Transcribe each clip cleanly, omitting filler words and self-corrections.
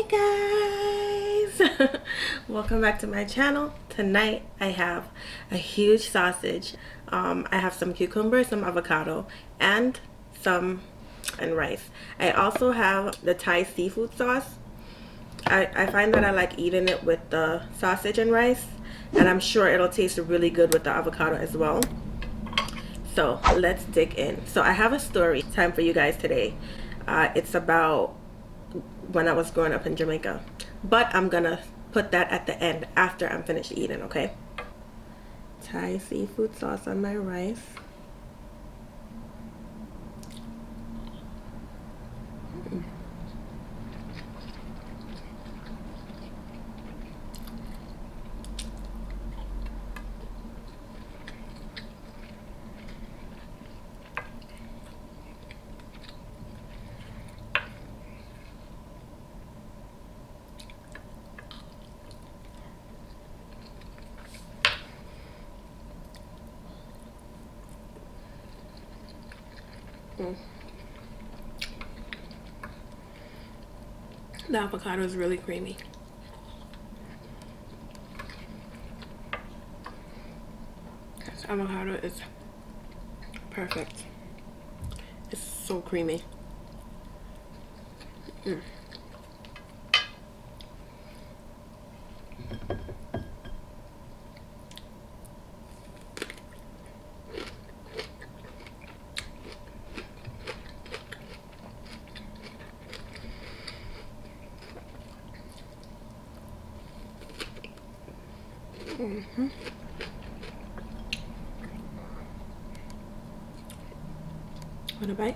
Hey guys! Welcome back to my channel. Tonight I have a huge sausage. I have some cucumbers, some avocado, and rice. I also have the Thai seafood sauce. I find that I like eating it with the sausage and rice, and I'm sure it'll taste really good with the avocado as well. So let's dig in. So I have a story time for you guys today. It's about when I was growing up in Jamaica, but I'm gonna put that at the end after I'm finished eating. Okay, Thai seafood sauce on my rice. The avocado is really creamy. This avocado is perfect. It's so creamy. Want a bite?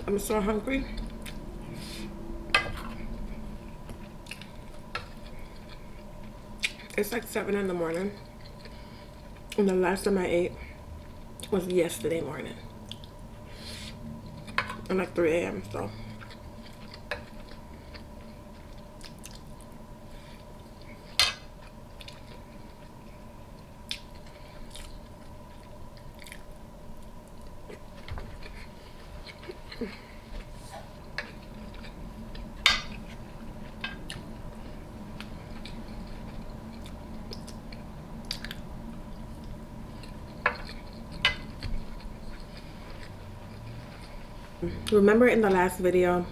I'm so hungry. It's like 7 in the morning, and the last time I ate was yesterday morning, and like 3 a.m. So remember in the last video,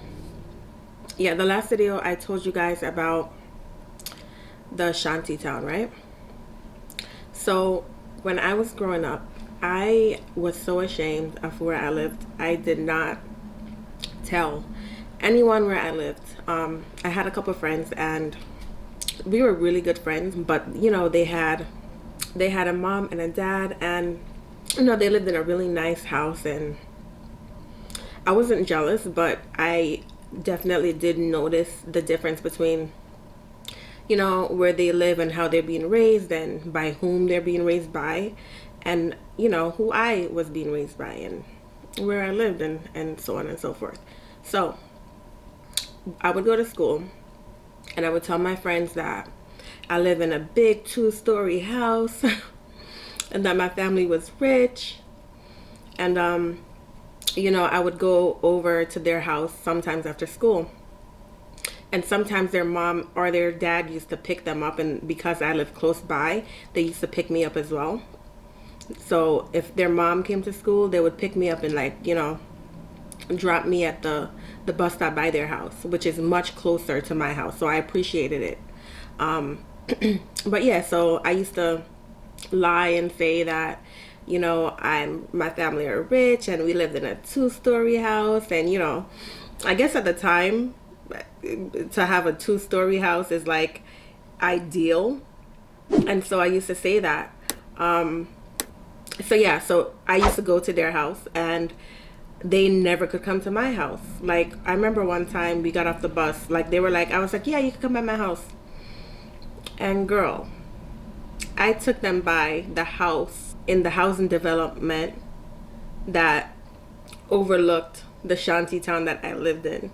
I told you guys about the shanty town, right? So when I was growing up, I was so ashamed of where I lived. I did not tell anyone where I lived. I had a couple of friends, and we were really good friends, but you know, they had a mom and a dad, and you know, they lived in a really nice house, and I wasn't jealous, but I definitely did notice the difference between, you know, where they live and how they're being raised and by whom they're being raised by, and you know, who I was being raised by and where I lived, and so on and so forth. So I would go to school and I would tell my friends that I live in a big 2-story house and that my family was rich, and you know, I would go over to their house sometimes after school, and sometimes their mom or their dad used to pick them up, and because I live close by, they used to pick me up as well. So if their mom came to school, they would pick me up and, like, you know, drop me at the bus stop by their house, which is much closer to my house, so I appreciated it. But yeah, so I used to lie and say that, you know, my family are rich and we lived in a 2-story house, and you know, I guess at the time to have a 2-story house is like ideal, and so I used to say that. So yeah, so I used to go to their house and they never could come to my house. Like, I remember one time we got off the bus, like they were like, I was like, yeah, you can come by my house. And girl, I took them by the house in the housing development that overlooked the shanty town that I lived in.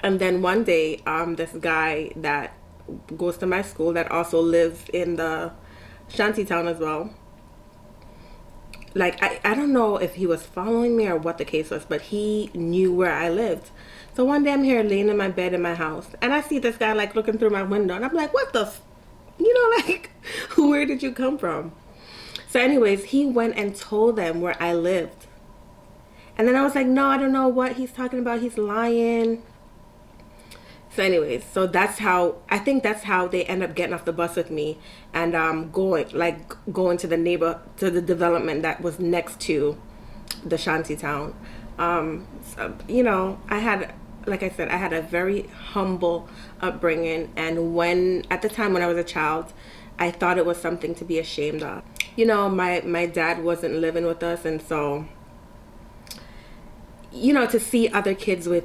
And then one day, this guy that goes to my school that also lives in the shanty town as well, like, I don't know if he was following me or what the case was, but he knew where I lived. So one day I'm here laying in my bed in my house, and I see this guy like looking through my window, and I'm like, what the you know, like, where did you come from? So anyways, he went and told them where I lived. And then I was like, no, I don't know what he's talking about. He's lying. So anyways, so I think that's how they end up getting off the bus with me and going to the development that was next to the shanty town. So, you know, like I said, I had a very humble upbringing, and at the time when I was a child, I thought it was something to be ashamed of. You know, my dad wasn't living with us, and so, you know, to see other kids with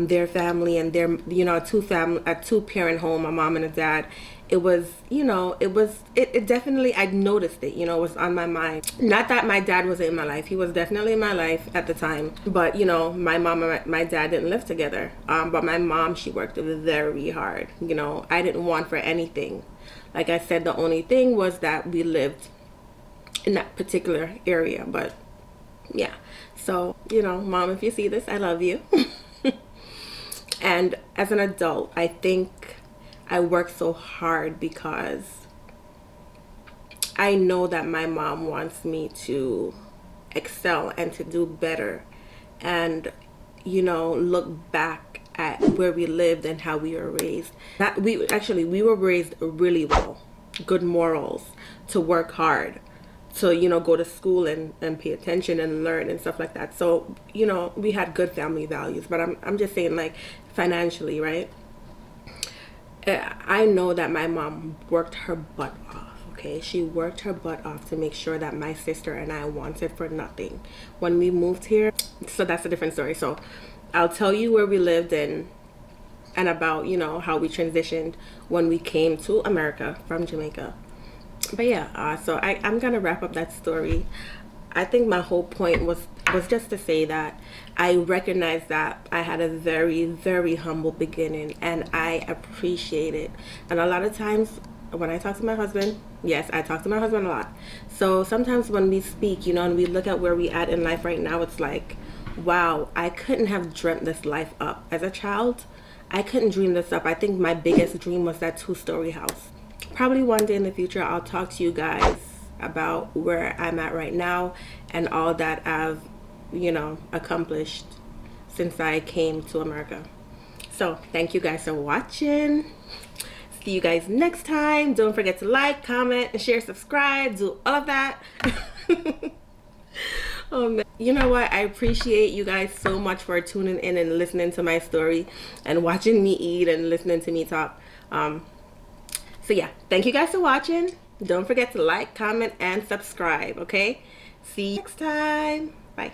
their family and their, you know, a 2-parent home, a mom and a dad, it was, you know, it definitely, I noticed it, you know, it was on my mind. Not that my dad wasn't in my life. He was definitely in my life at the time. But, you know, my mom and my dad didn't live together. But my mom, she worked very hard. You know, I didn't want for anything. Like I said, the only thing was that we lived in that particular area. But, yeah. So, you know, Mom, if you see this, I love you. And as an adult, I think I worked so hard because I know that my mom wants me to excel and to do better, and, you know, look back at where we lived and how we were raised. We were raised really well, good morals, to work hard, to, you know, go to school and pay attention and learn and stuff like that. So, you know, we had good family values. But I'm just saying, like, financially, right? I know that my mom worked her butt off, okay? She worked her butt off to make sure that my sister and I wanted for nothing. When we moved here, so that's a different story. So I'll tell you where we lived and about, you know, how we transitioned when we came to America from Jamaica. But yeah, so I'm gonna wrap up that story. I think my whole point was just to say that I recognize that I had a very, very humble beginning, and I appreciate it. And a lot of times when I talk to my husband, yes, I talk to my husband a lot. So sometimes when we speak, you know, and we look at where we at in life right now, it's like, wow, I couldn't have dreamt this life up. As a child, I couldn't dream this up. I think my biggest dream was that 2-story house. Probably one day in the future, I'll talk to you guys about where I'm at right now and all that I've, you know, accomplished since I came to America. So thank you guys for watching. See you guys next time. Don't forget to like, comment, and share, subscribe, do all of that. Oh man. You know what? I appreciate you guys so much for tuning in and listening to my story and watching me eat and listening to me talk. So yeah, thank you guys for watching. Don't forget to like, comment, and subscribe, okay? See you next time. Bye.